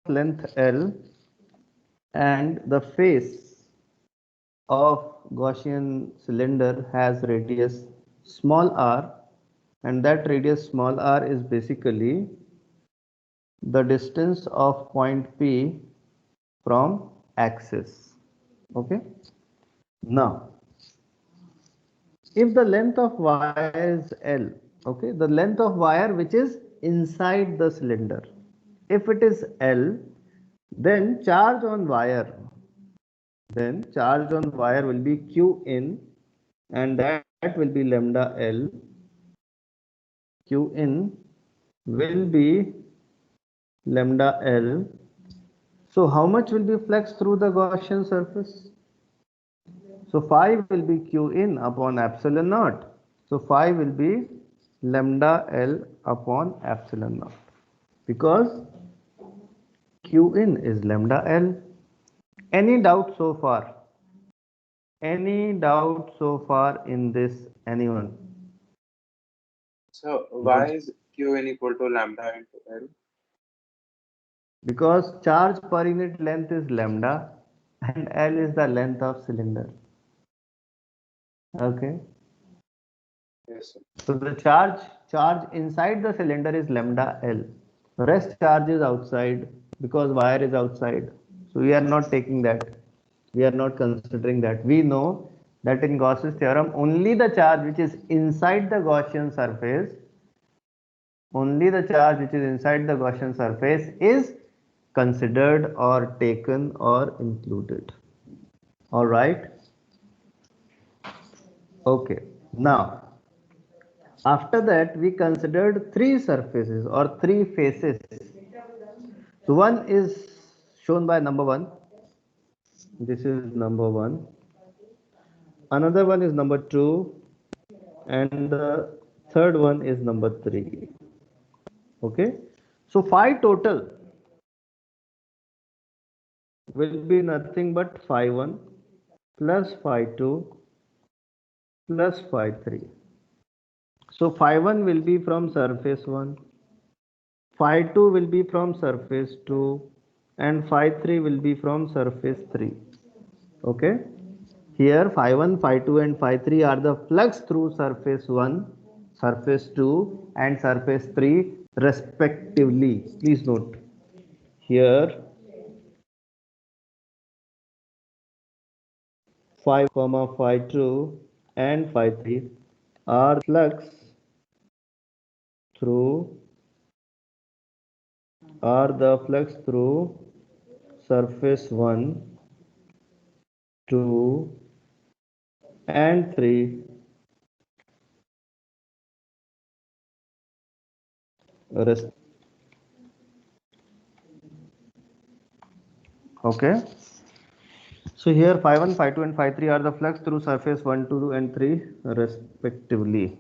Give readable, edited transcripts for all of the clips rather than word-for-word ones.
length L and the face of Gaussian cylinder has radius small r, and that radius small r is basically the distance of point P from axis. Okay. Now, if the length of wire is L, okay, the length of wire which is inside the cylinder, if it is L, then charge on wire will be Q in, and that will be lambda L. Q in will be lambda L. So how much will be flux through the Gaussian surface? So phi will be Q in upon epsilon naught. So phi will be lambda L upon epsilon naught, because Q in is lambda L. Any doubt so far? Any doubt so far in this, anyone? So why is Qn equal to lambda into L? Because charge per unit length is lambda and L is the length of cylinder. Okay. Yes, sir. So the charge inside the cylinder is lambda L. Rest charge is outside because wire is outside. So we are not taking that. We are not considering that. We know that in Gauss's theorem only the charge which is inside the Gaussian surface, only the charge which is inside the Gaussian surface is considered or taken or included. All right. Okay. Now, after that, we considered three surfaces or three faces. So one is shown by number one. This is number one. Another one is number two, and the third one is number three. Okay. So phi total will be nothing but phi 1 plus phi 2 plus phi 3. So phi 1 will be from surface 1, phi 2 will be from surface 2, and phi 3 will be from surface 3. Okay. Here phi 1, phi 2 and phi 3 are the flux through surface 1, surface 2 and surface 3 respectively. Please note here phi 1, phi 2 and phi 3 are flux through surface 1, 2 and 3 okay. So here phi 1, phi 2 and phi 3 are the flux through surface 1, 2 and 3 respectively.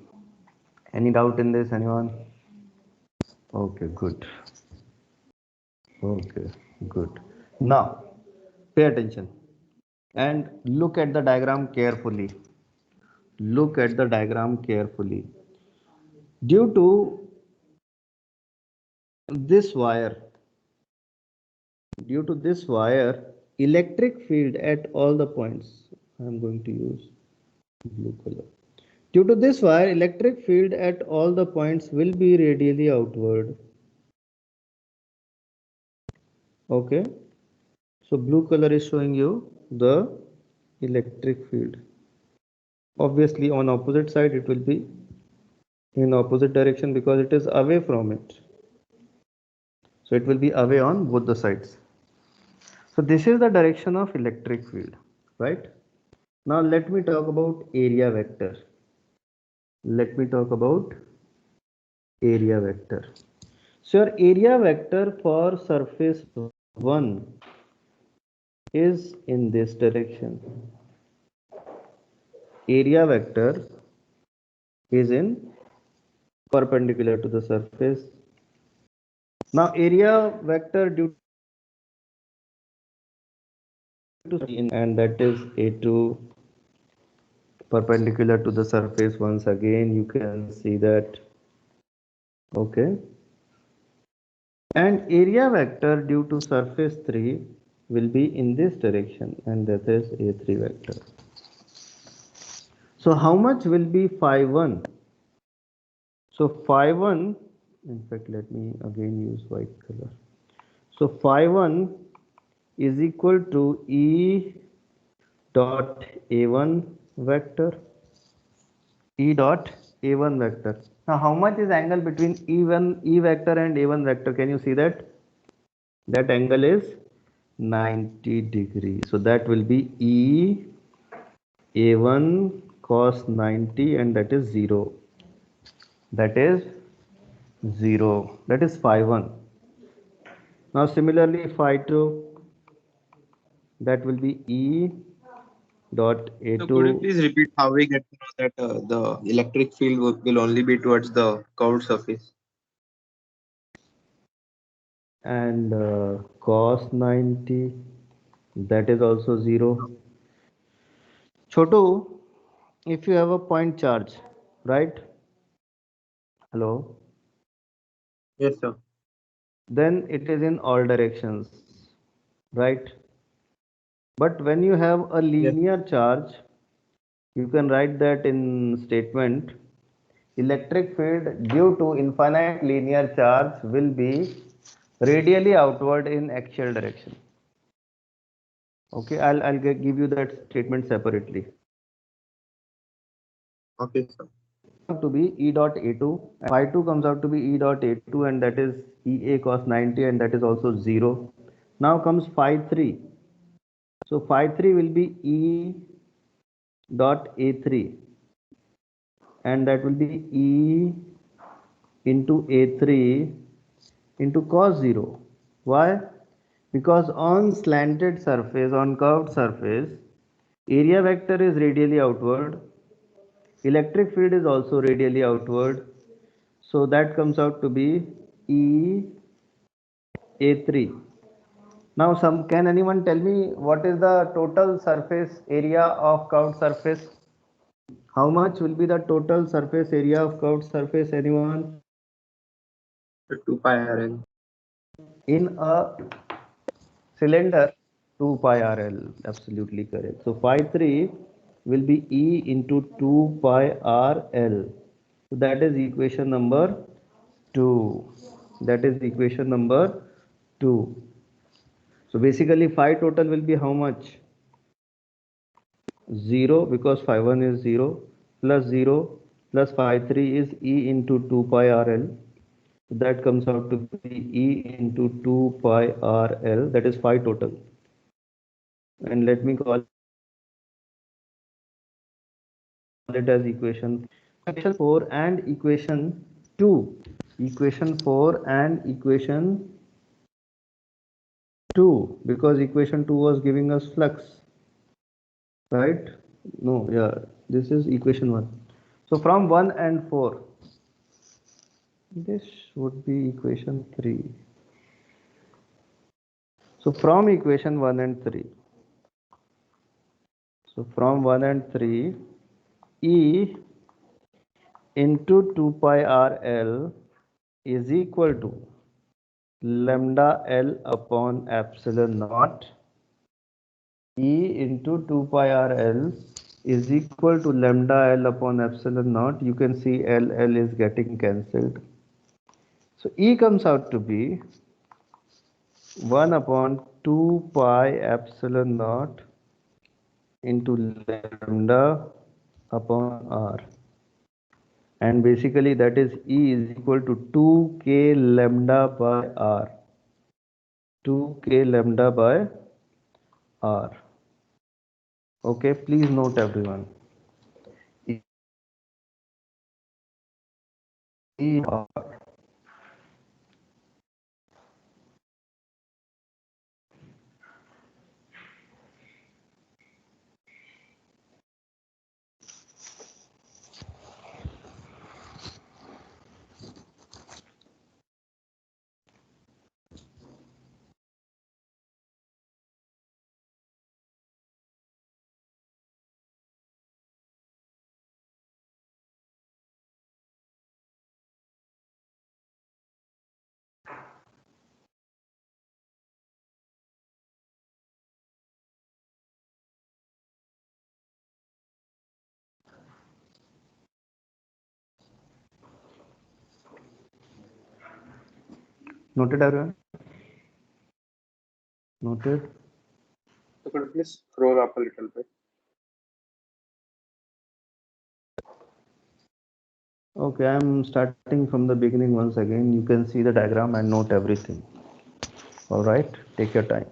Any doubt in this, anyone? Okay, good. Okay, good. Now pay attention and look at the diagram carefully. Look at the diagram carefully. Due to this wire, electric field at all the points, I am going to use blue color. Due to this wire, electric field at all the points will be radially outward. Okay. So blue color is showing you the electric field. Obviously on opposite side it will be in opposite direction because it is away from it. So it will be away on both the sides. So this is the direction of electric field, right? Now let me talk about area vector. Let me talk about area vector. So your area vector for surface 1 is in this direction. Area vector is in perpendicular to the surface. Now area vector due to and that is A2 perpendicular to the surface. Once again you can see that. Okay. And area vector due to surface 3 will be in this direction, and that is A3 vector. So how much will be phi 1? So phi 1, in fact, let me again use white color. So phi 1 is equal to E dot A1 vector. E dot A1 vector. Now how much is angle between E vector and A1 vector? Can you see that? That angle is 90 degrees. So that will be E A1 cos 90, and that is 0. That is 0. That is phi 1. Now similarly phi 2, that will be E dot So could you A2. please repeat how we get to know that the electric field will only be towards the curved surface? And cos 90, that is also 0. Chotu, if you have a point charge, right? Hello, Yes, sir. then it is in all directions, right? But when you have a Yes. linear charge, you can write that in statement: electric field due to infinite linear charge will be radially outward in axial direction. Okay, I'll give you that statement separately. Okay, sir. To be E dot A2, and phi 2 comes out to be E dot A2, and that is EA cos 90, and that is also 0. Now comes phi 3. So phi 3 will be E dot A3, and that will be E into A3 into cos 0. Why? Because on slanted surface, on curved surface, area vector is radially outward, electric field is also radially outward, so that comes out to be E A3. Now can anyone tell me what is the total surface area of curved surface? How much will be the total surface area of curved surface? Anyone? The 2 pi RL. In a cylinder, 2 pi RL. Absolutely correct. So phi 3 will be E into 2 pi RL. So that is equation number 2. That is equation number 2. So basically phi total will be how much? 0, because phi 1 is 0, plus 0 plus phi 3 is E into 2 pi RL. So that comes out to be E into 2 pi RL. That is phi total. And let me call it as equation 4 and equation 2. Equation 4 and equation 2, because equation 2 was giving us flux, right? No, yeah, this is equation 1. So from 1 and 4, this would be equation 3. So from equation 1 and 3. So from 1 and 3, E into 2 pi RL is equal to lambda L upon epsilon naught. E into 2 pi RL is equal to lambda L upon epsilon naught. You can see L is getting cancelled. So E comes out to be 1 upon 2 pi epsilon naught into lambda upon R. And basically that is E is equal to 2k lambda by R. 2k lambda by R. Okay, please note everyone. E R. Noted, everyone? Noted. So could you please scroll up a little bit? Okay, I'm starting from the beginning once again. You can see the diagram and note everything. All right, take your time.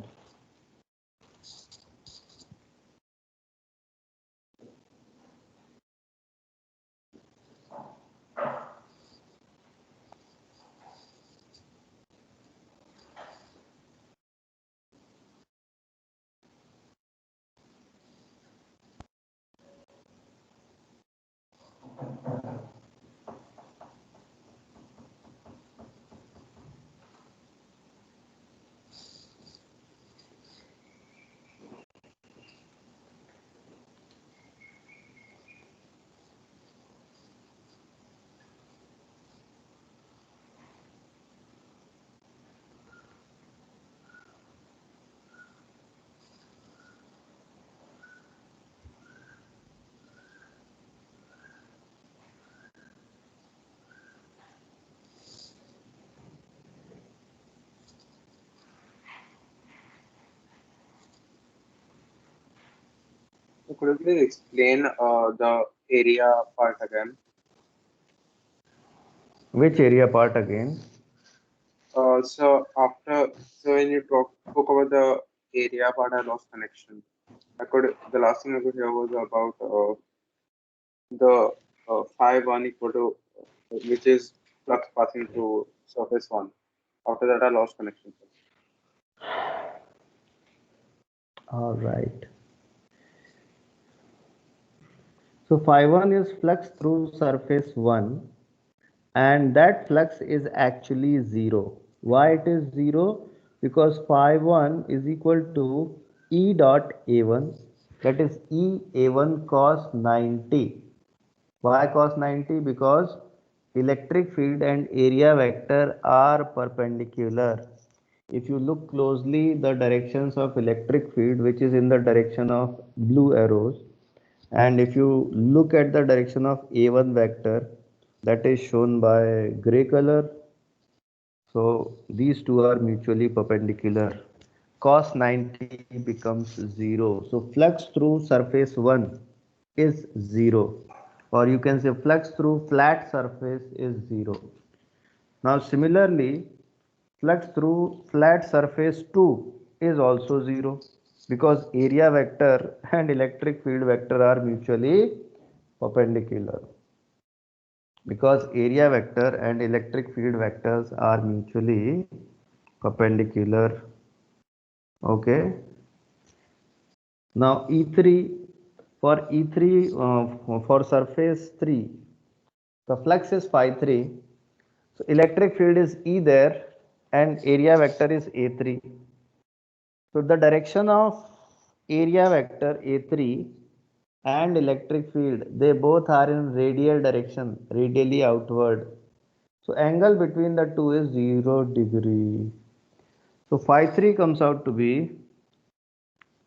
So could you please explain the area part again? Which area part again? So when you spoke about the area part, I lost connection. The last thing I could hear was about the phi one equal to which is flux passing through surface one. After that, I lost connection. All right. So phi 1 is flux through surface 1, and that flux is actually 0. Why it is 0? Because phi 1 is equal to E dot A1, that is E A1 cos 90. Why cos 90? Because electric field and area vector are perpendicular. If you look closely, the directions of electric field, which is in the direction of blue arrows, and if you look at the direction of A1 vector, that is shown by gray color. So these two are mutually perpendicular. Cos 90 becomes 0. So flux through surface 1 is 0. Or you can say flux through flat surface is 0. Now similarly, flux through flat surface 2 is also 0, because area vector and electric field vector are mutually perpendicular. Because area vector and electric field vectors are mutually perpendicular. Okay. Now E3, for E3, for surface 3, the flux is phi 3. So electric field is E there and area vector is A3. So the direction of area vector A3 and electric field, they both are in radial direction, radially outward. So angle between the two is 0 degree. So phi 3 comes out to be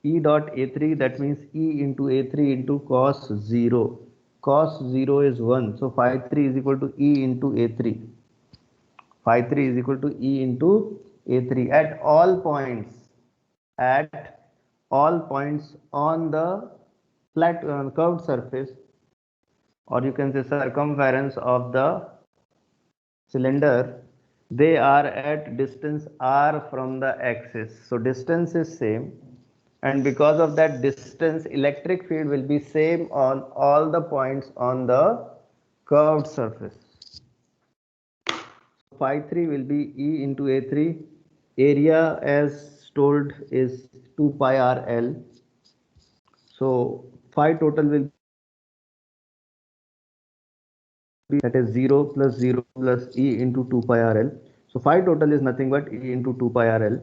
E dot A3, that means E into A3 into cos 0. Cos 0 is 1. So phi 3 is equal to E into A3. Phi 3 is equal to E into A3 at all points. At all points on the flat curved surface, or you can say circumference of the cylinder, they are at distance r from the axis. So distance is same, and because of that distance, electric field will be same on all the points on the curved surface. Phi 3 will be E into A3. Area as told is 2 pi r L. So phi total will be, that is 0 plus 0 plus E into 2 pi r L. So phi total is nothing but E into 2 pi r L.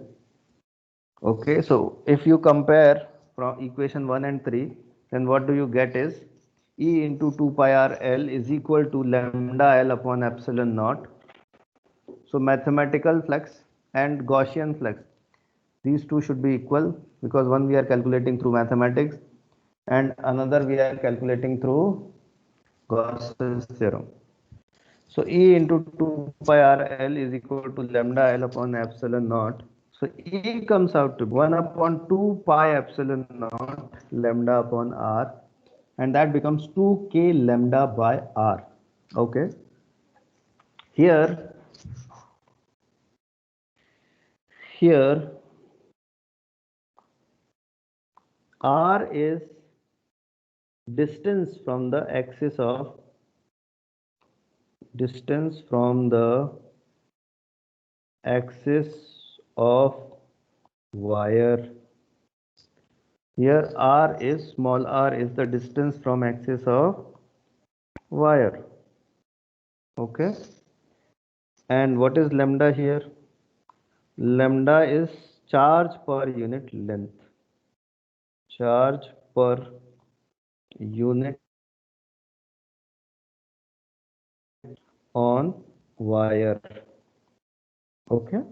Okay, so if you compare from equation 1 and 3, then what do you get is E into 2 pi r L is equal to lambda L upon epsilon naught. So mathematical flux and Gaussian flux, these two should be equal, because one we are calculating through mathematics and another we are calculating through Gauss's theorem. So E into 2 pi r L is equal to lambda L upon epsilon naught. So E comes out to 1 upon 2 pi epsilon naught lambda upon r, and that becomes 2k lambda by r. Okay. Here, here r is distance from the axis of wire. Here r is small r is the distance from axis of wire. Okay. And what is lambda here? Lambda is charge per unit length. Charge per unit on wire. Okay.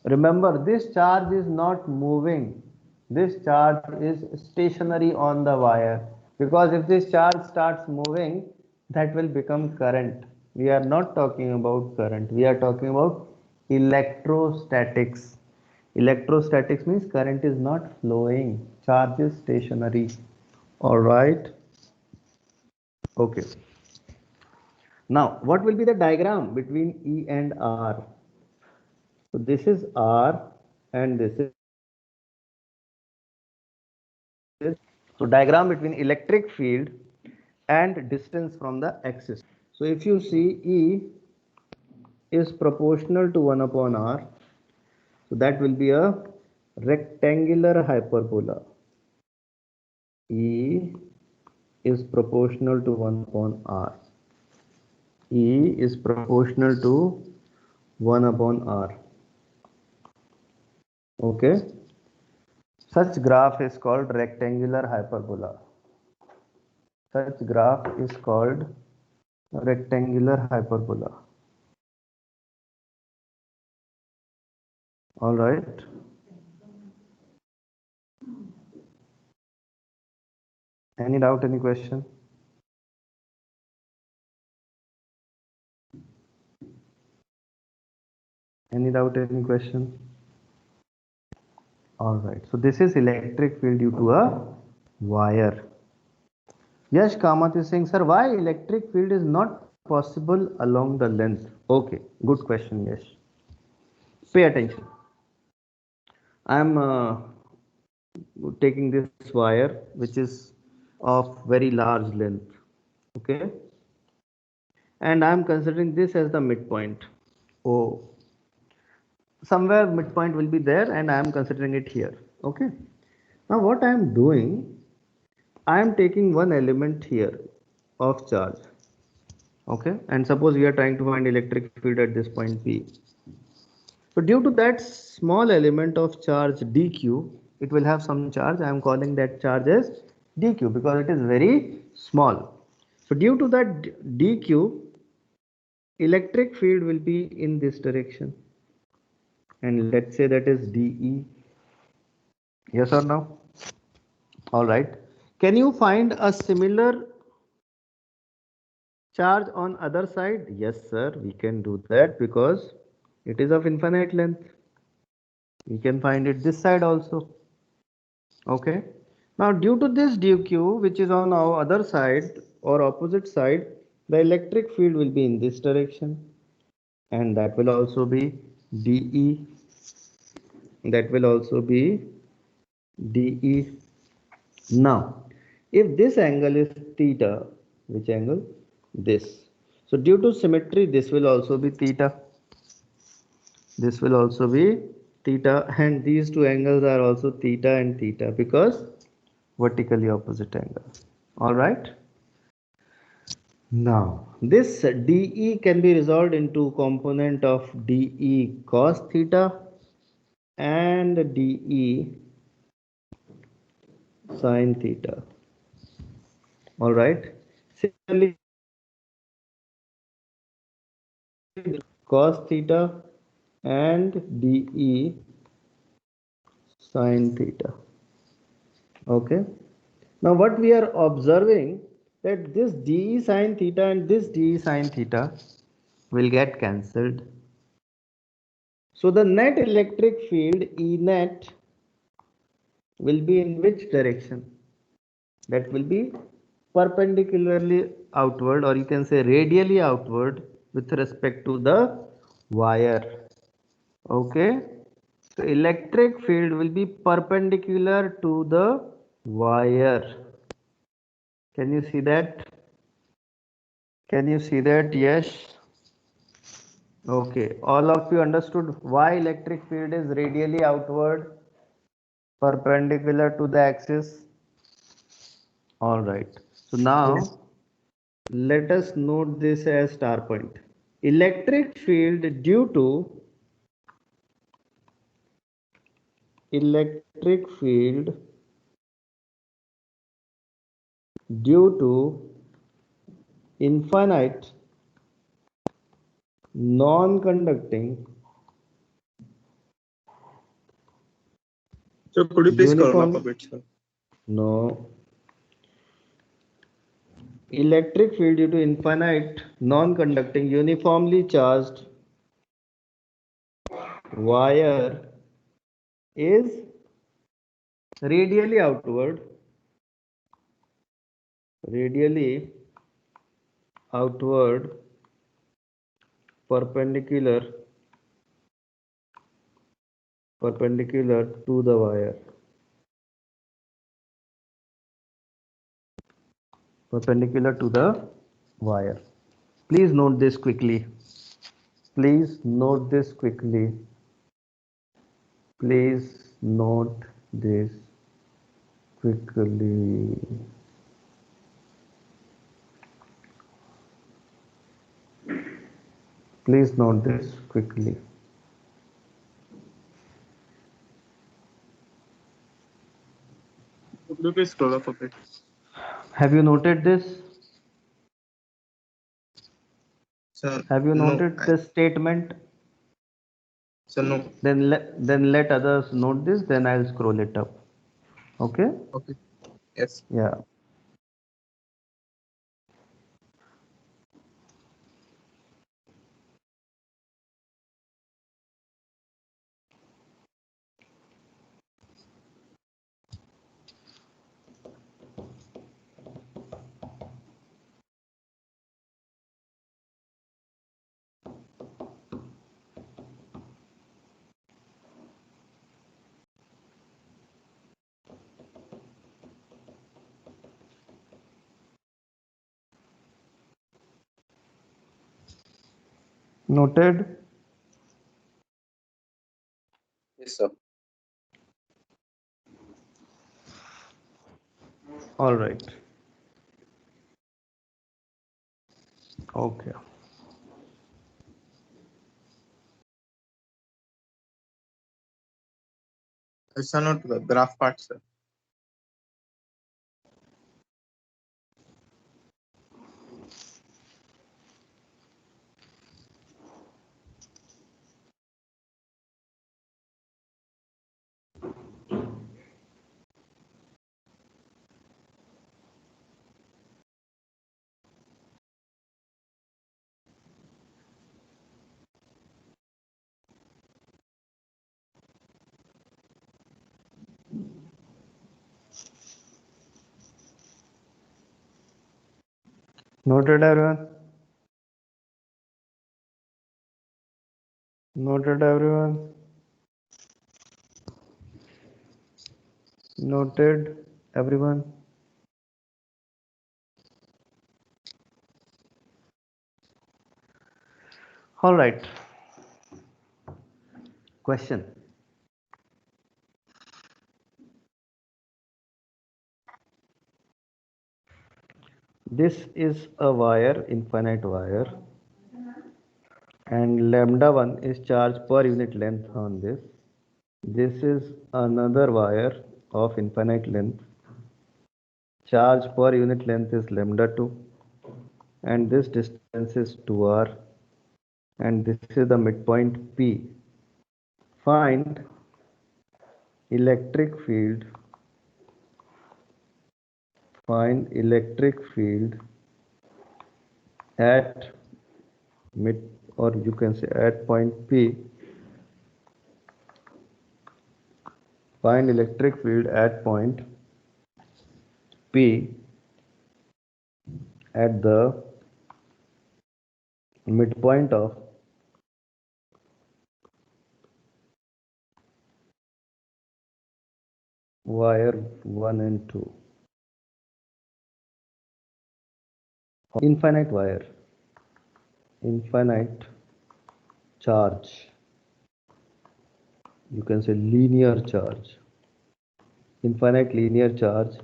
Remember, this charge is not moving. This charge is stationary on the wire, because if this charge starts moving, that will become current. We are not talking about current. We are talking about electrostatics. Electrostatics means current is not flowing. Charge is stationary. All right. Okay. Now, what will be the diagram between E and R? So this is R and this is. So diagram between electric field and distance from the axis. So if you see, E is proportional to 1 upon R. So that will be a rectangular hyperbola. E is proportional to 1 upon R. E is proportional to 1 upon R. Okay. Such graph is called rectangular hyperbola. Such graph is called rectangular hyperbola. All right. Any doubt, any question? Any doubt, any question? All right. So this is electric field due to a wire. Yash Kamath is saying, sir, why electric field is not possible along the length? Okay, good question, Yash. Pay attention. I am taking this wire, which is of very large length. Okay. And I am considering this as the midpoint. Oh, somewhere midpoint will be there, and I am considering it here. Okay. Now what I am doing, I am taking one element here of charge. Okay, and suppose we are trying to find electric field at this point P. So due to that small element of charge dq, it will have some charge. I am calling that charge as dq because it is very small. So due to that dq, electric field will be in this direction, and let's say that is dE. Yes or no? All right. Can you find a similar charge on other side? Yes, sir, we can do that because it is of infinite length. We can find it this side also. Okay. Now, due to this dq, which is on our other side or opposite side, the electric field will be in this direction, and that will also be dE. That will also be dE. Now, if this angle is theta, which angle? This. So due to symmetry, this will also be theta. This will also be theta, and these two angles are also theta and theta because vertically opposite angle. All right. Now, this dE can be resolved into component of dE cos theta and dE sin theta. All right. Similarly, cos theta and dE sin theta. Okay. Now what we are observing that this d sine theta and this d sine theta will get cancelled. So the net electric field E net will be in which direction? That will be perpendicularly outward, or you can say radially outward with respect to the wire. Okay. So electric field will be perpendicular to the wire. Can you see that? Can you see that? Yes. Okay. All of you understood why electric field is radially outward, perpendicular to the axis? All right. So Yes. now let us note this as star point. Electric field due to infinite non-conducting So could you please scroll up a uniform bit, sir? no electric field due to infinite non-conducting uniformly charged wire is radially outward perpendicular to the wire. Perpendicular to the wire. Please note this quickly. Please note this quickly. Please note this quickly. Please note this quickly. Could you please scroll up a bit? Have you noted this? Sir, Have you no. noted this statement? Sir, no. Then let others note this. Then I'll scroll it up. Okay? Okay. Yes. Yeah. Noted. Yes, sir. All right. Okay. It's not the graph part, sir. Noted, everyone. Noted, everyone. Noted, everyone. All right. Question. This is a wire, infinite wire, and lambda 1 is charged per unit length on this. This is another wire of infinite length. Charge per unit length is lambda 2, and this distance is 2r, and this is the midpoint P. Find electric field Find electric field at mid, or you can say at point P. Find electric field at point P at the midpoint of wire 1 and 2. Infinite wire, infinite charge, you can say linear charge, infinite linear charge,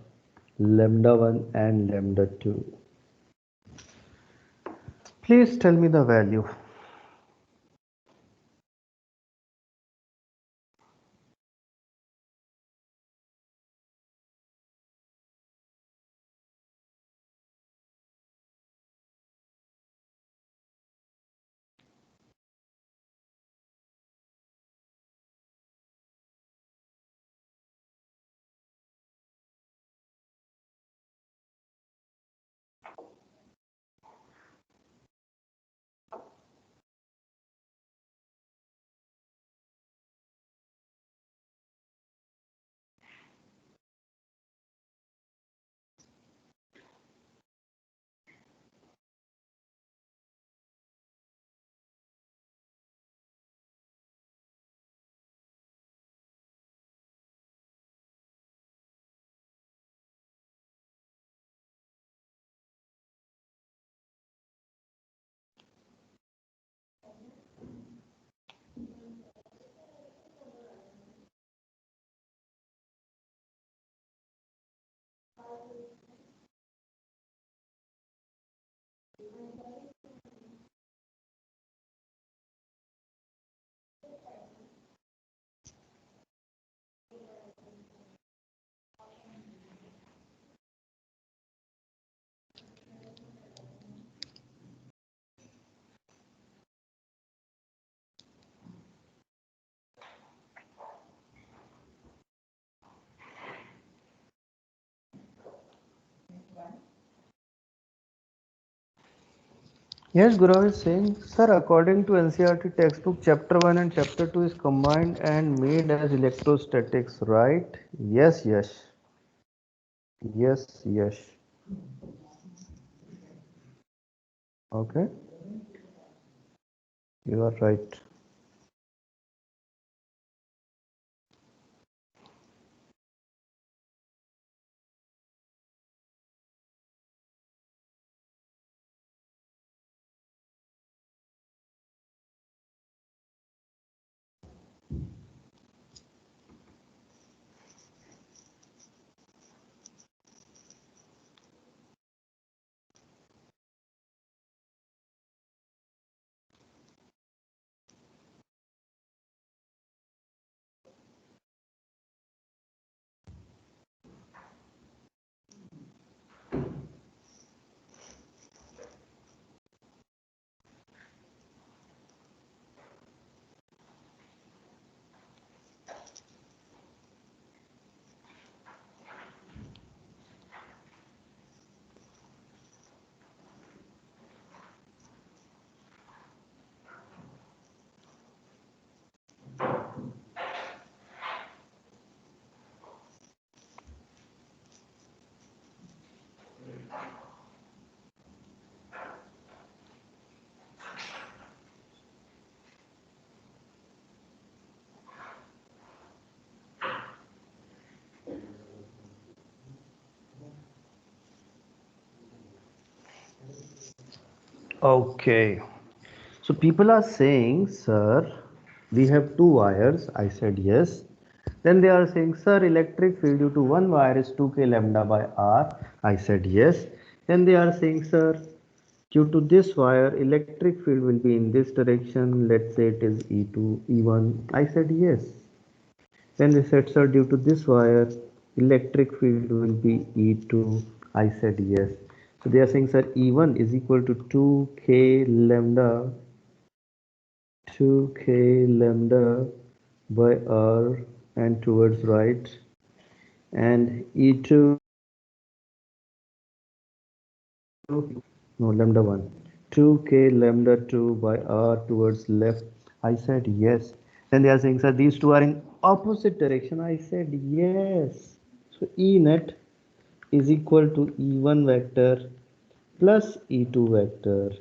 lambda 1 and lambda 2. Please tell me the value. Yes, Gurav is saying, sir, according to NCERT textbook, chapter 1 and chapter 2 is combined and made as electrostatics, right? Yes, yes. Yes, yes. Okay, you are right. Okay. So people are saying, sir, we have two wires. I said yes. Then they are saying, sir, electric field due to one wire is 2k lambda by r. I said yes. Then they are saying, sir, due to this wire, electric field will be in this direction. Let's say it is E2, E1. I said yes. Then they said, sir, due to this wire, electric field will be E2. I said yes. So they are saying, sir, E1 is equal to 2k lambda 2k lambda by r and towards right, and E2 No, lambda 1. 2k lambda 2 by r towards left. I said yes. Then they are saying, sir, these two are in opposite direction. I said yes. So E net is equal to E1 vector plus E2 vector.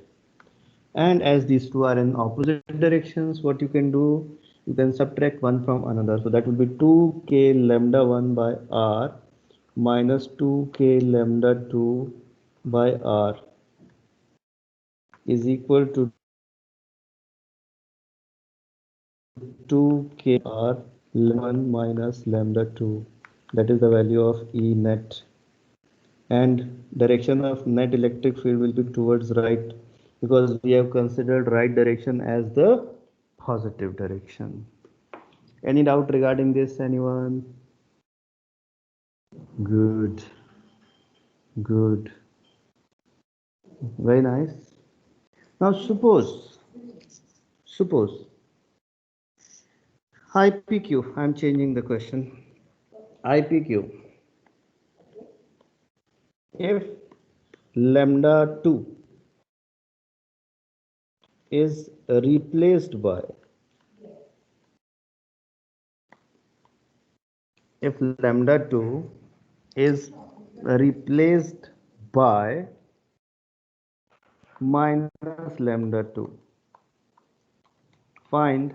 And as these two are in opposite directions, what you can do, you can subtract one from another. So that will be 2k lambda 1 by r minus 2k lambda 2 by r is equal to 2k r 1 minus lambda 2. That is the value of E net. And direction of net electric field will be towards right, because we have considered right direction as the positive direction. Any doubt regarding this, anyone? Good, good, very nice. Now suppose IPQ, I'm changing the question. IPQ, if lambda 2 is replaced by, if lambda 2 is replaced by minus lambda 2, find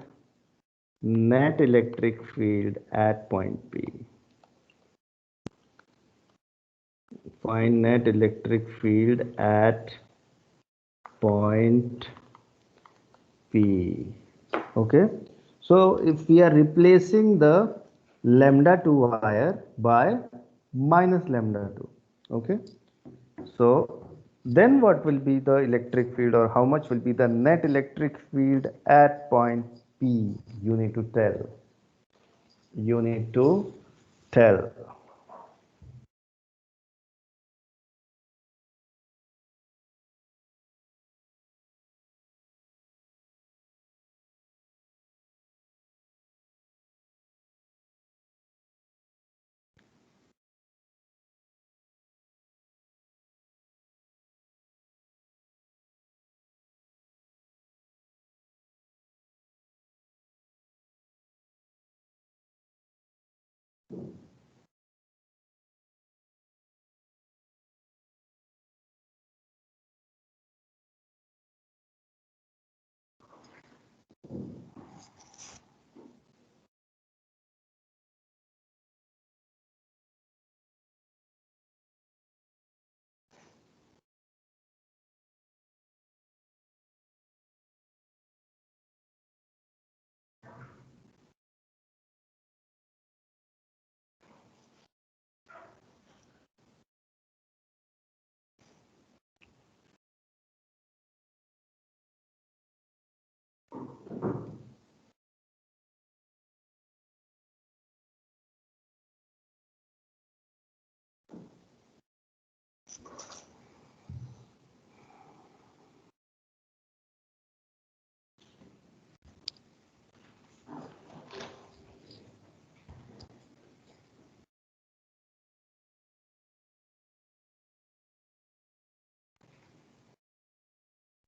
net electric field at point P. Find net electric field at point P. Okay. So if we are replacing the lambda 2 wire by minus lambda 2. Okay. So then what will be the electric field, or how much will be the net electric field at point P? You need to tell. You need to tell.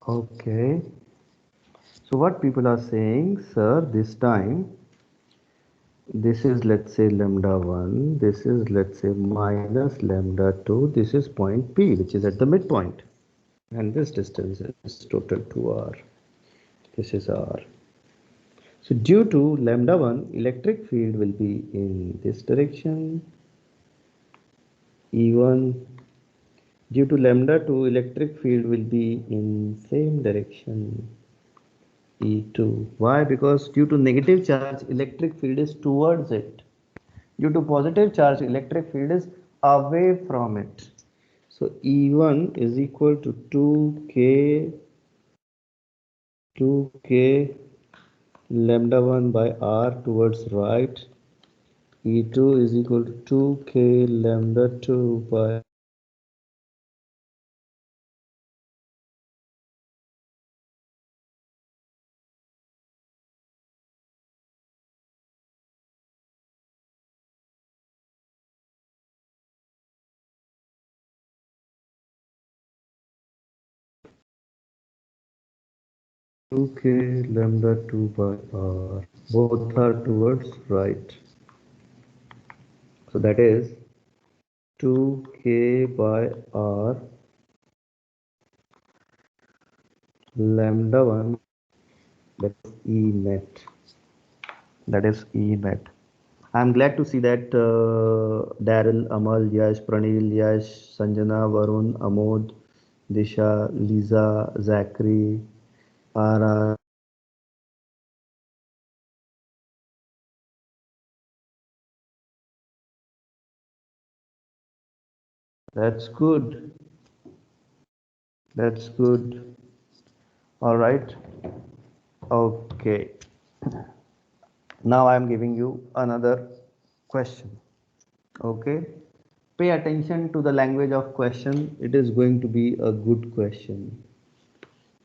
Okay. So what people are saying, sir, this time this is, let's say, lambda 1, this is, let's say, minus lambda 2, this is point P, which is at the midpoint, and this distance is total 2r. This is r. So due to lambda 1, electric field will be in this direction, E1. Due to lambda 2, electric field will be in same direction, E2. Why? Because due to negative charge, electric field is towards it. Due to positive charge, electric field is away from it. So E1 is equal to 2k lambda 1 by r towards right. E2 is equal to 2k lambda 2 by 2k lambda 2 by r. Both are towards right. So that is 2k by r lambda 1, that is E net. That is E net. I'm glad to see that Daryl, Amal, Yash, Pranil, Yash, Sanjana, Varun, Amod, Disha, Lisa, Zachary, Ara. That's good. That's good. All right. Okay. Now I am giving you another question. Okay. Pay attention to the language of question. It is going to be a good question.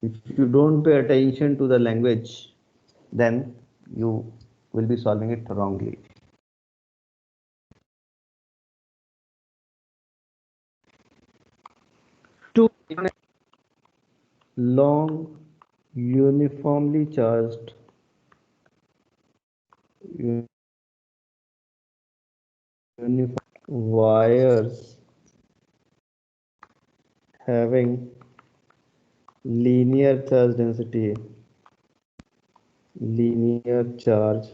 If you don't pay attention to the language, then you will be solving it wrongly. Two long, uniformly charged uniform wires having linear charge density, linear charge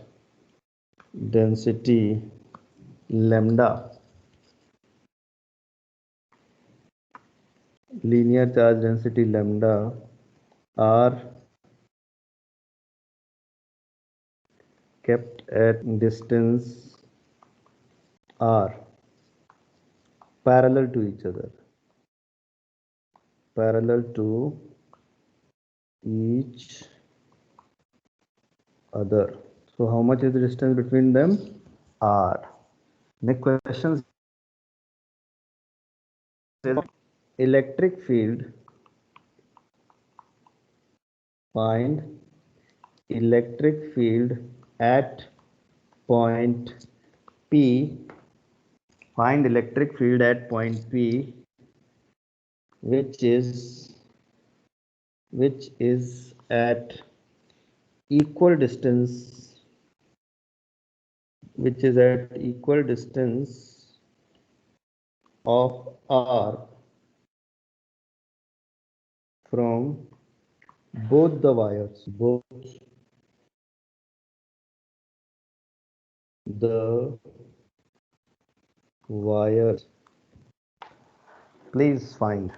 density lambda, linear charge density lambda are kept at distance r parallel to each other, parallel to each other. So how much is the distance between them? R. Next question is electric field. Find electric field at point P. Find electric field at point P, which is at equal distance, which is at equal distance of R from both the wires, both the wires. Please find.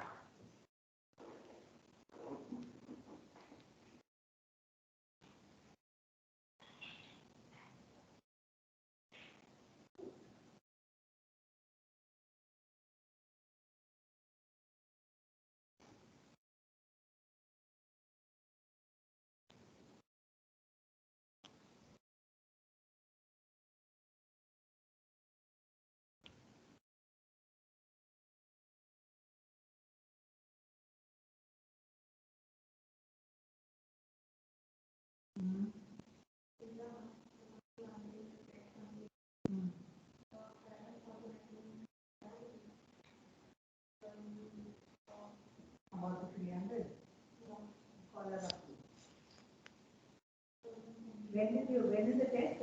When is the test?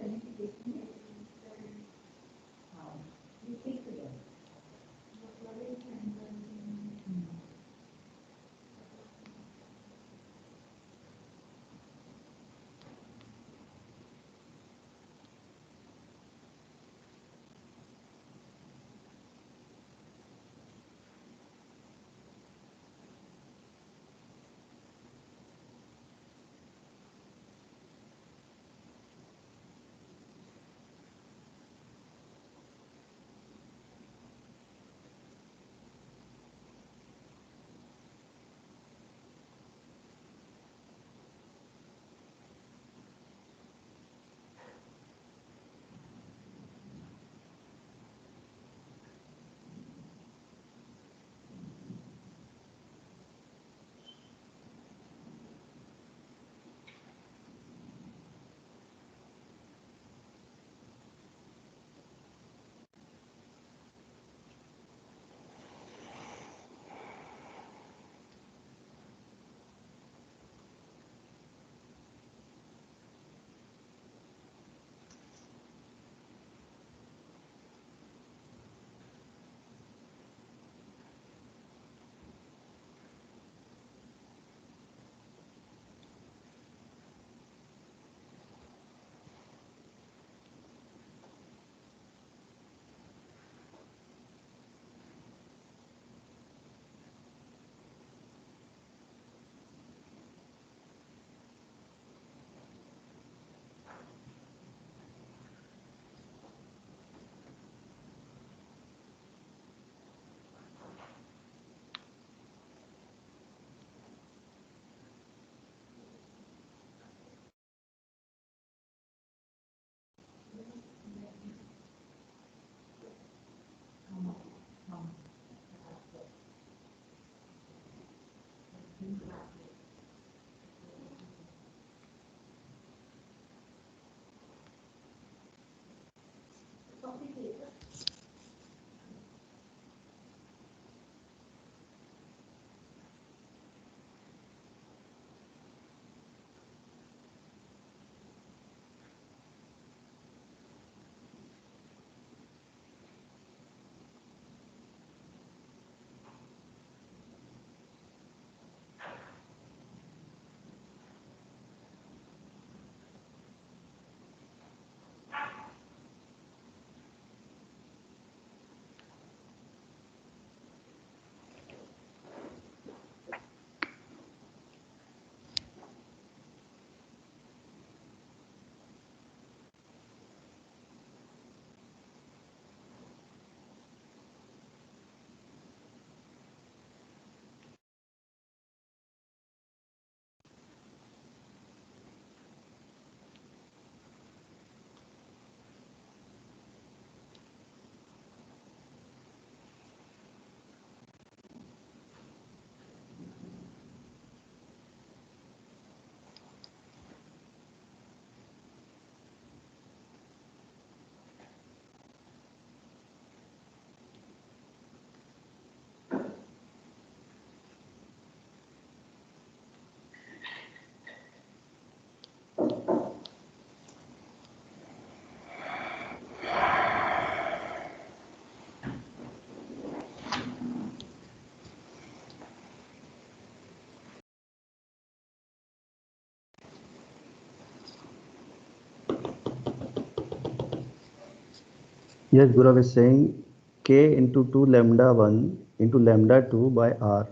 Yes, Gaurav is saying k into 2 lambda 1 into lambda 2 by r.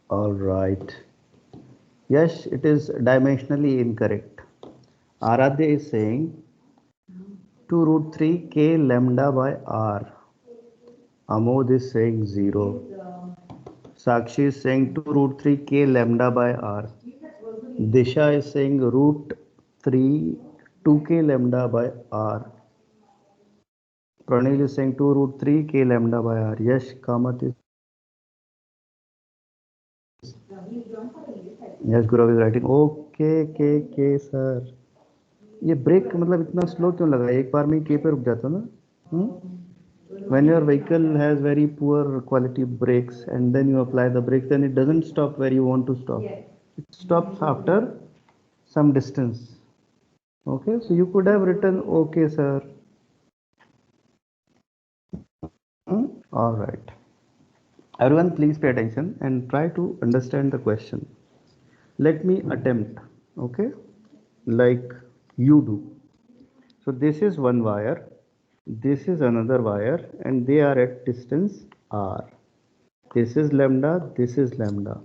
All right. Yes, it is dimensionally incorrect. Aradhya is saying 2 root 3 k lambda by r. Amod is saying 0. Sakshi is saying 2 root 3 k lambda by r. Disha is saying root 3 2k lambda by r. Pranil is saying 2 root 3 k lambda by r. Yes, Kamath is. Yes, Gaurav is writing. Okay, k sir. ये break मतलब इतना slow क्यों लगा? एक बार में के पे रुक जाता ना? When your vehicle has very poor quality brakes and then you apply the brakes, then it doesn't stop where you want to stop. It stops after some distance. Okay, so you could have written okay, sir. All right. Everyone, please pay attention and try to understand the question. Let me attempt. Okay, like you do. So this is one wire, this is another wire, and they are at distance r. This is lambda, this is lambda.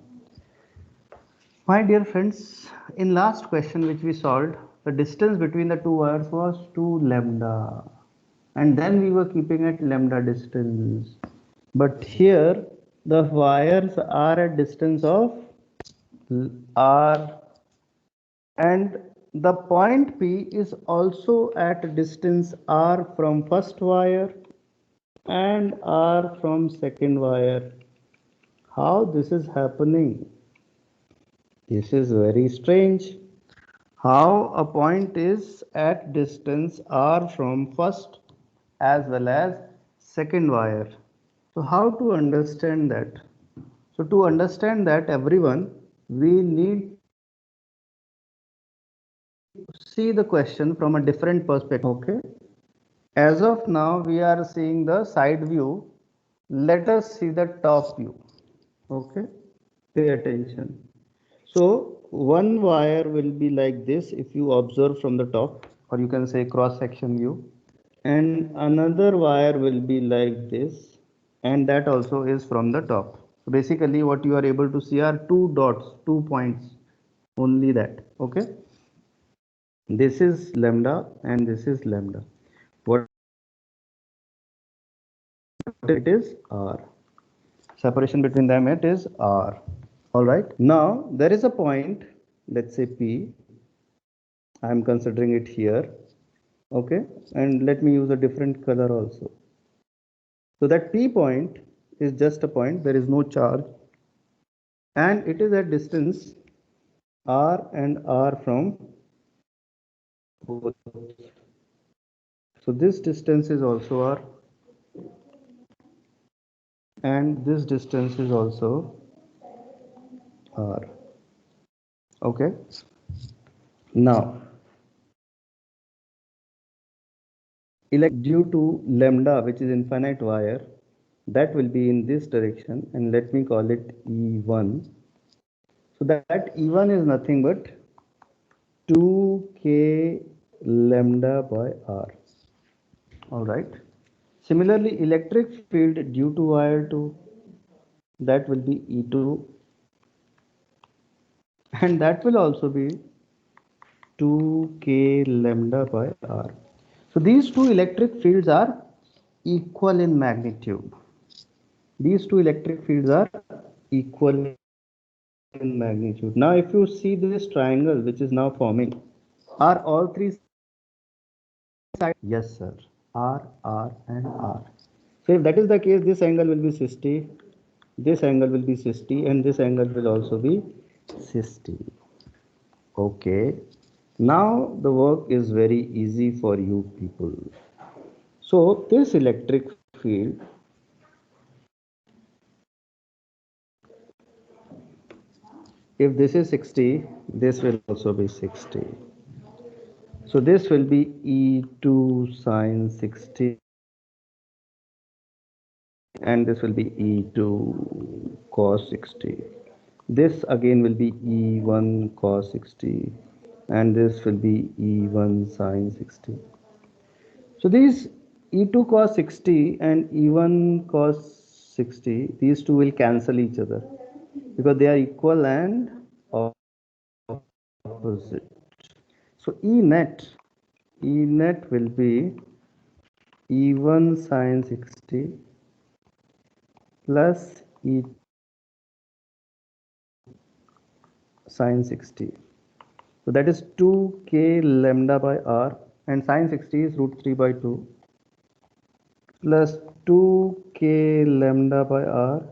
My dear friends, in last question which we solved, the distance between the two wires was 2 lambda, and then we were keeping at lambda distance. But here the wires are at distance of r, and the point P is also at distance r from first wire and r from second wire. How this is happening? This is very strange. How a point is at distance r from first as well as second wire. So how to understand that? So to understand that, everyone, we need to see the question from a different perspective. Okay. As of now, we are seeing the side view. Let us see the top view. Okay. Pay attention. So one wire will be like this if you observe from the top, or you can say cross section view, and another wire will be like this, and that also is from the top. So basically what you are able to see are two dots, 2 points, only that. Okay, this is lambda and this is lambda. What it is? R. Separation between them, it is r. All right, now there is a point, let's say P. I am considering it here. Okay, and let me use a different color also. So that P point is just a point, there is no charge, and it is at distance r and r from both. So this distance is also r, and this distance is also r. Okay, now due to lambda, which is infinite wire, that will be in this direction, and let me call it E1. So that E1 is nothing but 2k lambda by r. All right. Similarly, electric field due to wire 2, that will be E2, and that will also be 2k lambda by r. So these two electric fields are equal in magnitude. These two electric fields are equal in magnitude. Now, if you see this triangle which is now forming, are all three sides? Yes, sir. R, R, and R. So if that is the case, this angle will be 60, this angle will be 60, and this angle will also be 60. Okay. Now the work is very easy for you people. So this electric field, if this is 60, this will also be 60. So this will be E2 sine 60, and this will be E2 cos 60. This again will be E1 cos 60, and this will be E1 sine 60. So these E2 cos 60 and E1 cos 60, these two will cancel each other because they are equal and opposite. So E net will be E1 sin 60 plus E sin 60. So that is 2k lambda by r, and sin 60 is root 3 by 2 plus 2k lambda by r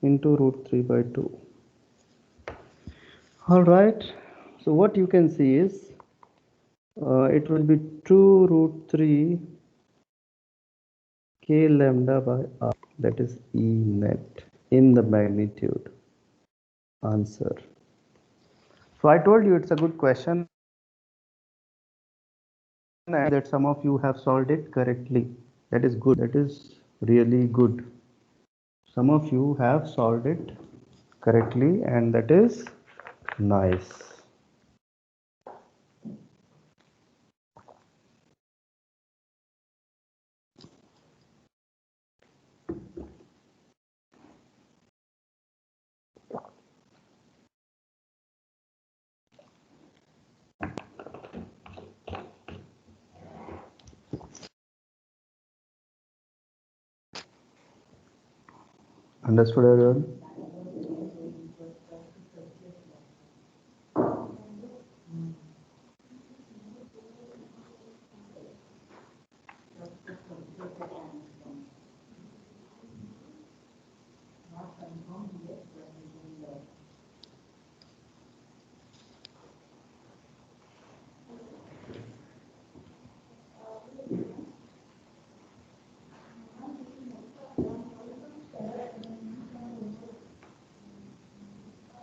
into root 3 by 2. All right. So what you can see is it will be 2 root 3 k lambda by r, that is E net in the magnitude. Answer. So I told you it's a good question and that some of you have solved it correctly. That is good. That is really good. Some of you have solved it correctly and that is nice. Understood, everyone?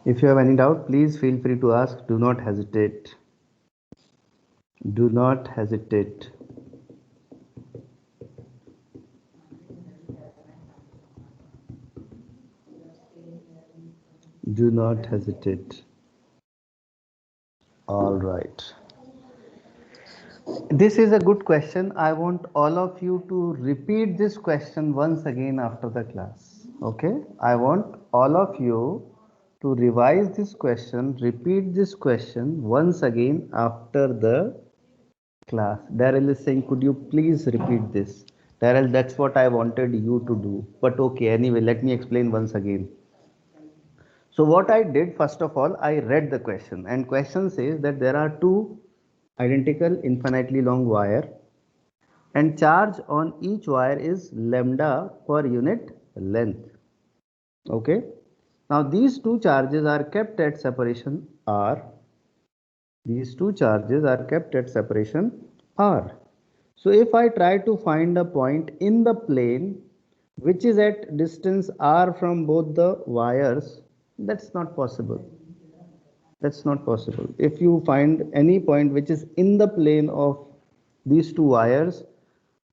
If you have any doubt, please feel free to ask. Do not hesitate. Do not hesitate. Do not hesitate. All right. This is a good question. I want all of you to repeat this question once again after the class. Okay? I want all of you to revise this question, repeat this question once again after the class. Daryl is saying, could you please repeat this? Daryl, that's what I wanted you to do. But okay, anyway, let me explain once again. So what I did, first of all, I read the question, and question says that there are two identical infinitely long wire and charge on each wire is lambda per unit length. Okay. Now these two charges are kept at separation r. These two charges are kept at separation r. So if I try to find a point in the plane which is at distance r from both the wires, that's not possible. That's not possible. If you find any point which is in the plane of these two wires,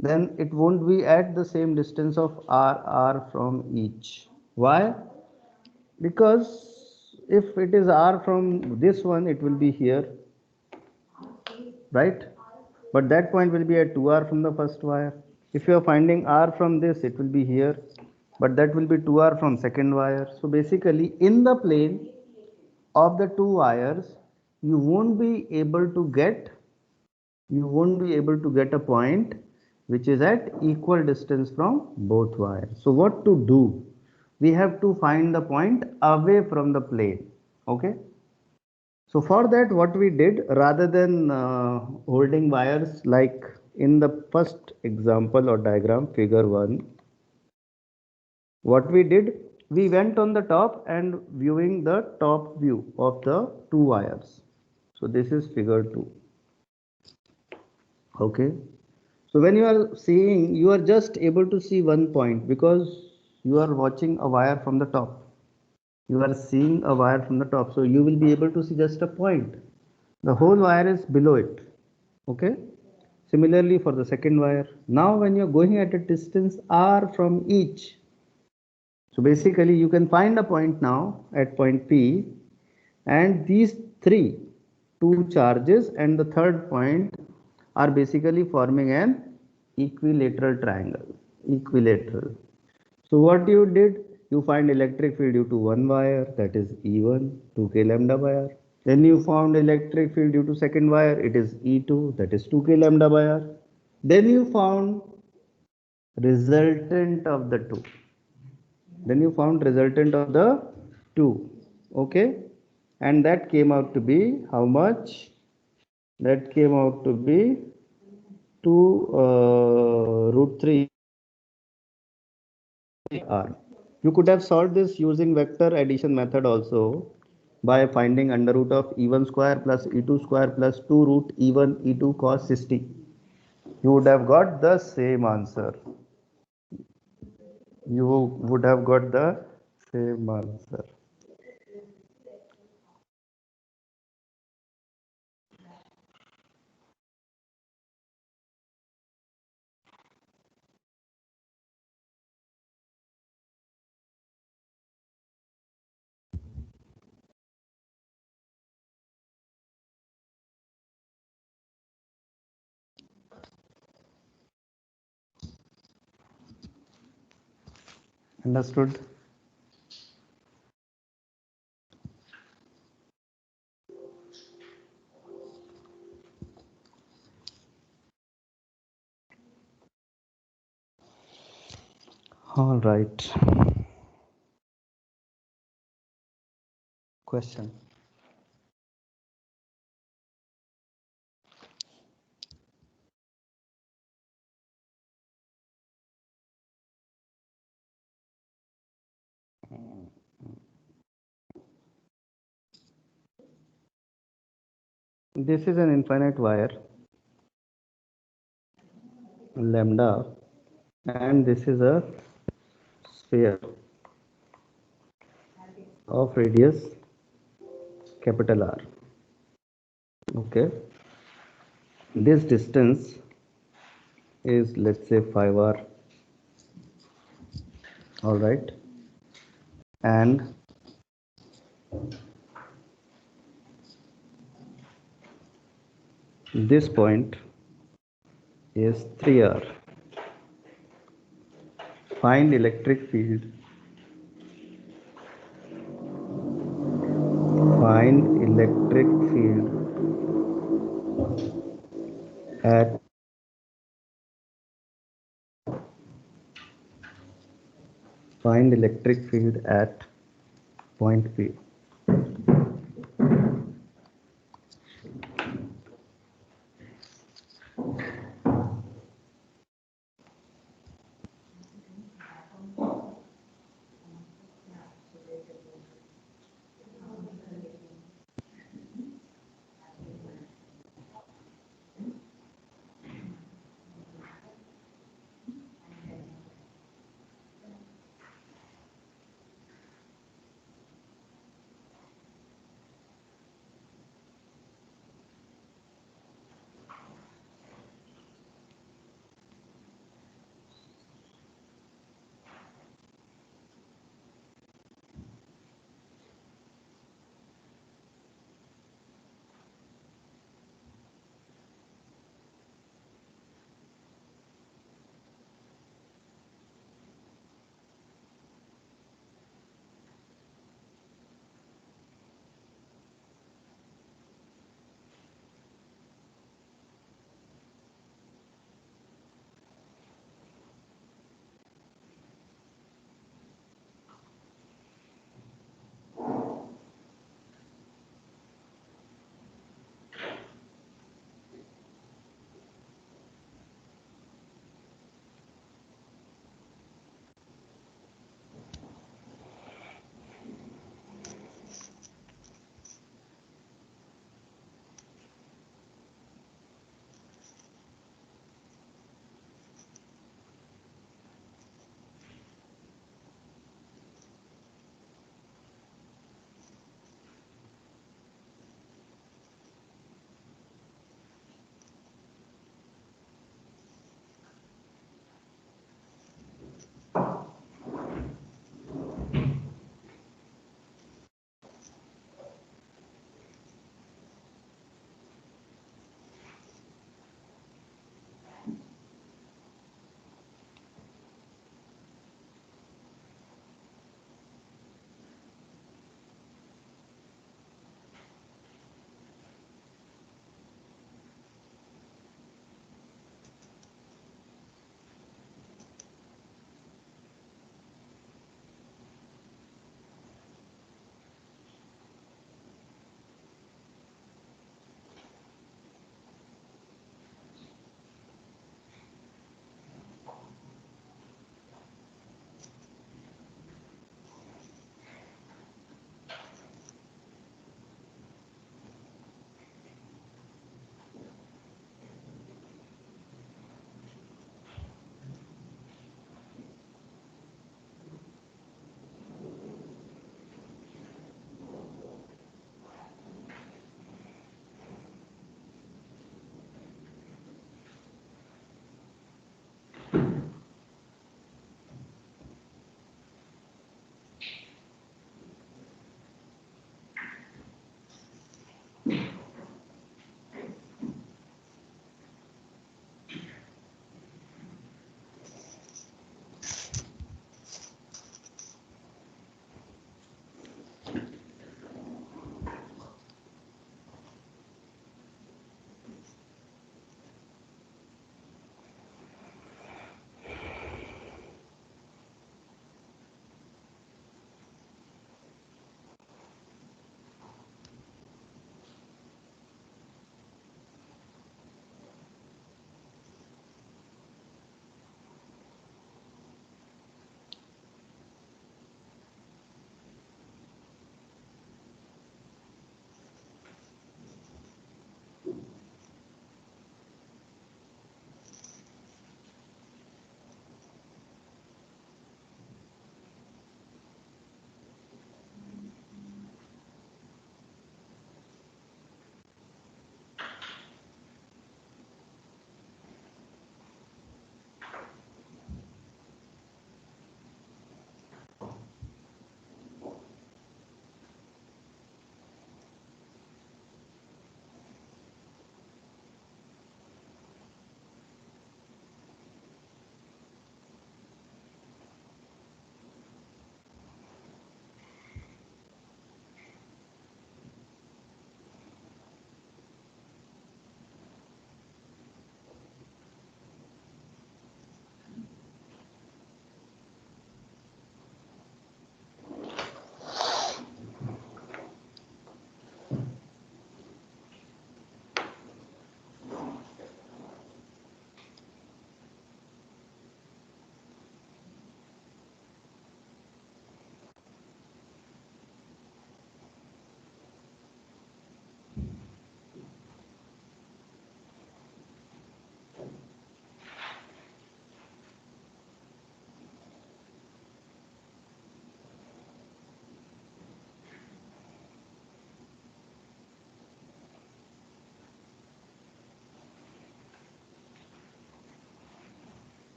then it won't be at the same distance of r from each. Why? Because if it is r from this one, it will be here, right? But that point will be at 2r from the first wire. If you are finding r from this, it will be here, but that will be 2r from second wire. So basically in the plane of the two wires, you won't be able to get a point which is at equal distance from both wires. So what to do? We have to find the point away from the plane. Okay. So for that, what we did, rather than holding wires like in the first example or diagram, figure 1, what we did, we went on the top and viewing the top view of the two wires. So this is figure 2. Okay. So when you are seeing, you are just able to see one point because you are watching a wire from the top. You are seeing a wire from the top. So you will be able to see just a point. The whole wire is below it. Okay. Similarly for the second wire. Now when you are going at a distance r from each. So basically you can find a point now at point P, and these two charges and the third point are basically forming an equilateral triangle. Equilateral. So what you did, you find electric field due to one wire, that is E1, 2k lambda by r. Then you found electric field due to second wire, it is E2, that is 2k lambda by r. Then you found resultant of the two. Then you found resultant of the two. Okay, and that came out to be how much? That came out to be 2 root 3 r. You could have solved this using vector addition method also by finding under root of e1 square plus e2 square plus 2 root e1 e2 cos 60. You would have got the same answer. You would have got the same answer. Understood? All right. Question. This is an infinite wire lambda, and this is a sphere of radius capital R. Okay, this distance is, let's say, 5r. All right, and this point is 3r. Find electric field. Find electric field at point P.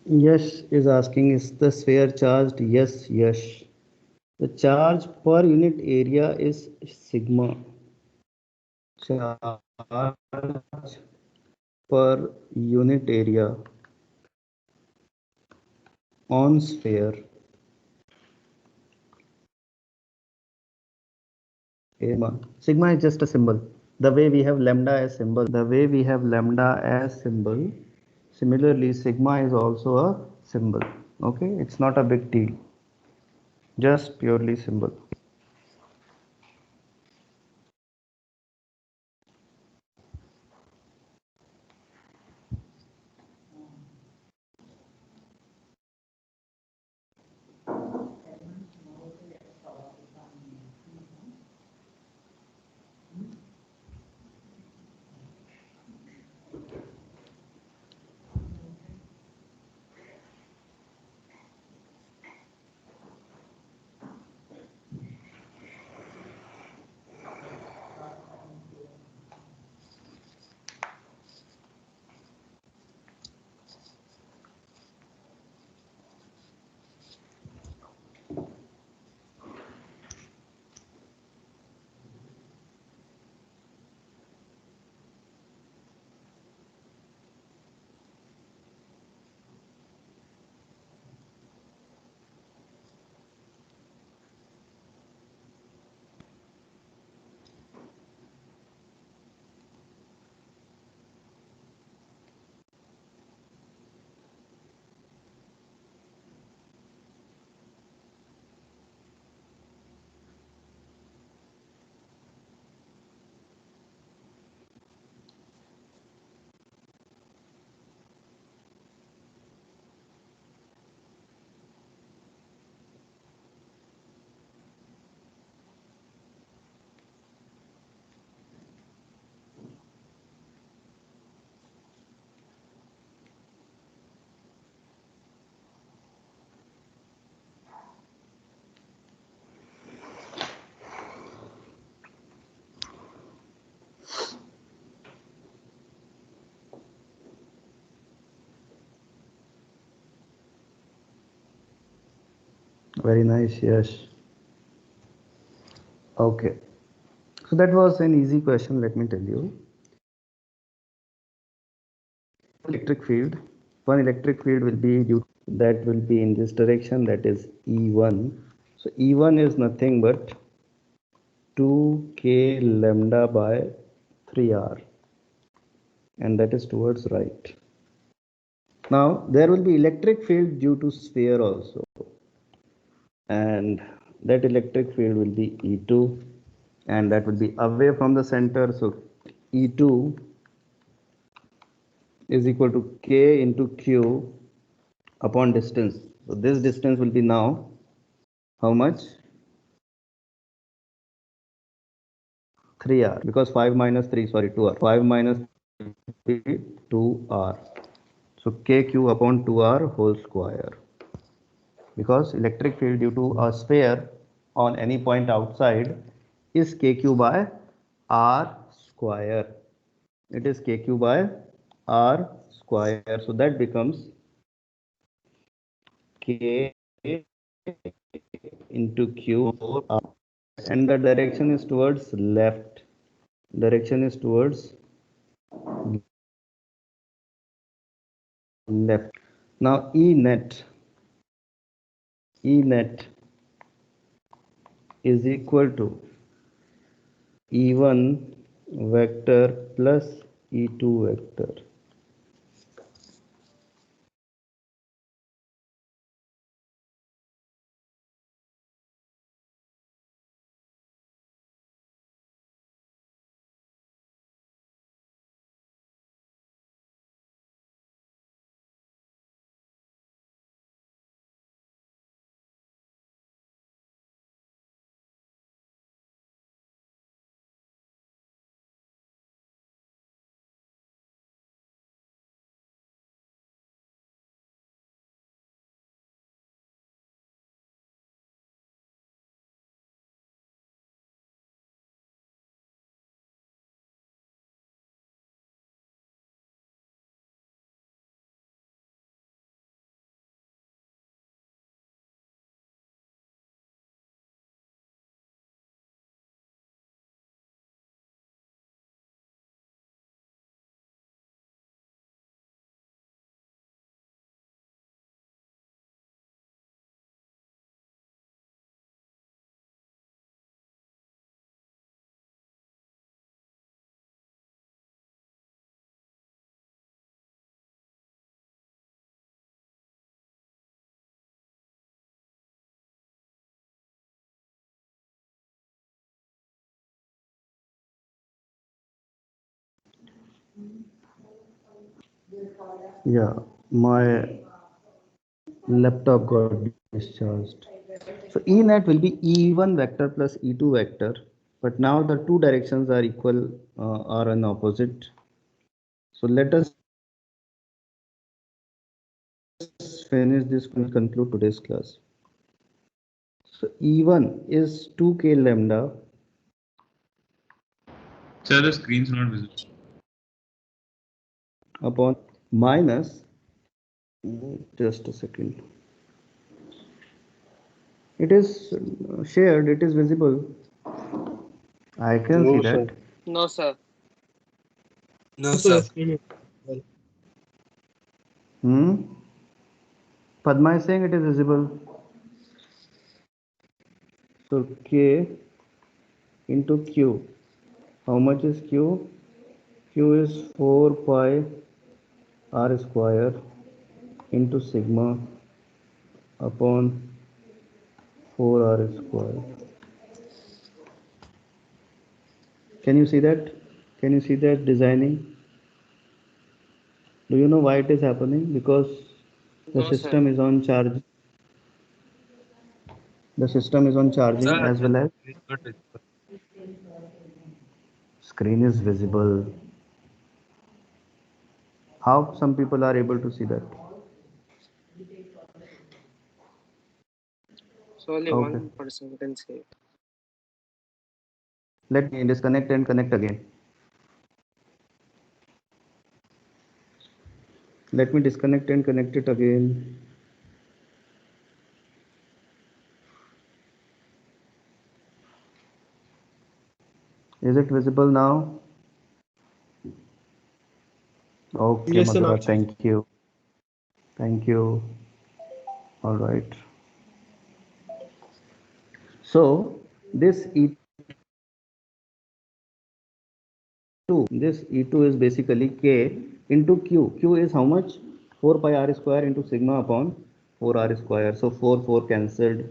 Yes is asking, is the sphere charged? Yes, yes. The charge per unit area is sigma. Charge per unit area on sphere. Sigma is just a symbol. The way we have lambda as symbol. Similarly, sigma is also a symbol. Okay, it's not a big deal. Just purely symbol. Very nice, yes. Okay. So that was an easy question, let me tell you. Electric field. One electric field will be due that will be in this direction, that is E1. So E1 is nothing but 2k lambda by 3r, and that is towards right. Now there will be electric field due to sphere also, and that electric field will be E2, and that will be away from the center. So E2 is equal to k into q upon distance. So this distance will be now how much? 3r, because 5 minus 3, sorry, 2r. 5 minus 3, 2r. So kq upon 2r whole square. Because electric field due to a sphere on any point outside is kq by r square. It is kq by r square. So that becomes k into q, and the direction is towards left. Direction is towards left. Now E net is equal to E1 vector plus E2 vector. Yeah, my laptop got discharged. So E net will be E1 vector plus E2 vector, but now the two directions are equal, are an opposite. So let us finish this and conclude today's class. So E1 is 2k lambda Sir, the screen's not visible. upon minus, just a second. It is shared, it is visible. I can see No, sir. that. No, sir. No, sir. Padma is saying it is visible. So K into Q. How much is Q? Q is 4 pi r square into sigma upon 4r square. Can you see that? Can you see that designing? Do you know why it is happening? Because the No, sir. system is on charge. The system is on charging Sir, as well as it's not visible. screen is visible. How some people are able to see that? So only Okay. one person can see it. Let me disconnect and connect again. Let me disconnect and connect it again. Is it visible now? Okay, Yes, sir, Madhura, now. thank you. Thank you. All right. So this E2, this E2 is basically K into Q. Q is how much? 4 pi r square into sigma upon 4r square. So 4 cancelled.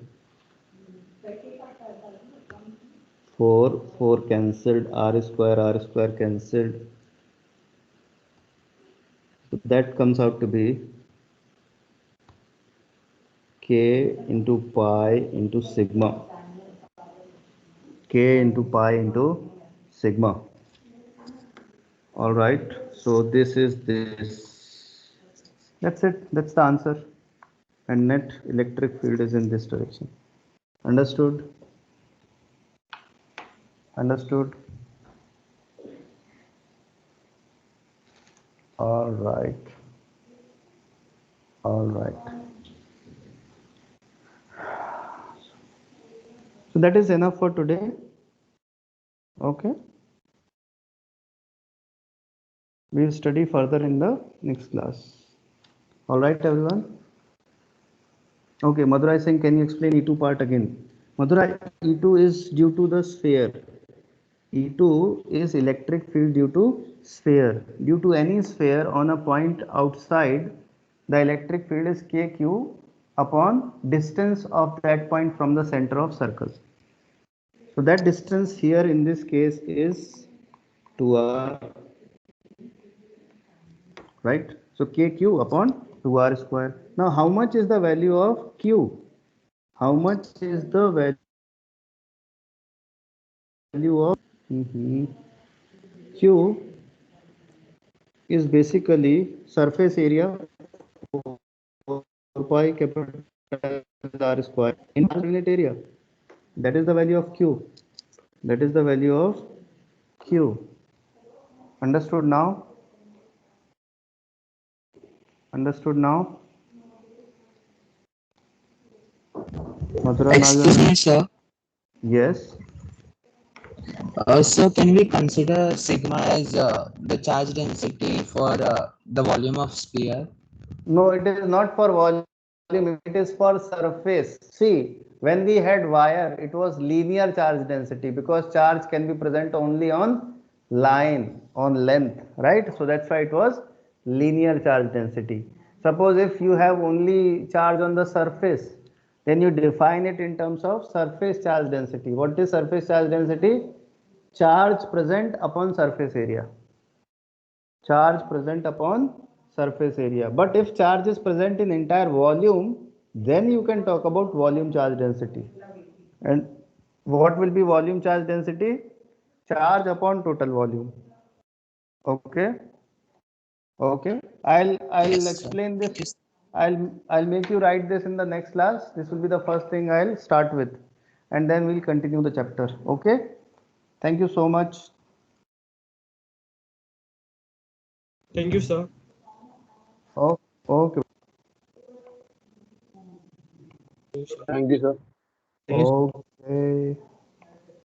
4 cancelled, r square cancelled. So that comes out to be K into pi into sigma. K into pi into sigma. All right. So this is this. That's it. That's the answer. And net electric field is in this direction. Understood? Understood? All right. All right. So that is enough for today. Okay. We'll study further in the next class. All right, everyone. Okay, Madhura is saying, can you explain E2 part again? Madhura, E2 is due to the sphere. E2 is electric field due to sphere. Due to any sphere on a point outside, the electric field is kq upon distance of that point from the center of circle. So that distance here in this case is 2r, right? So kq upon 2r square. Now how much is the value of q? How much is the value of q is basically surface area 4 pi capital R square in unit area. That is the value of q. That is the value of q. Understood now? Understood now? Madhura, now you Excuse are... me, sir. Yes. So can we consider sigma as the charge density for the volume of sphere? No, it is not for volume, it is for surface. See, when we had wire, it was linear charge density because charge can be present only on line, on length, right? So that's why it was linear charge density. Suppose if you have only charge on the surface, then you define it in terms of surface charge density. What is surface charge density? Charge present upon surface area. charge present upon surface area. But if charge is present in entire volume, then you can talk about volume charge density. And what will be volume charge density? Charge upon total volume. Okay. Okay. I'll Yes, sir. explain this. Yes. I'll make you write this in the next class. This will be the first thing I'll start with, and then we'll continue the chapter. Okay. Thank you so much. Thank you, sir. Oh, okay. Thank you, sir. Thank you, sir. Thank you, sir. Okay.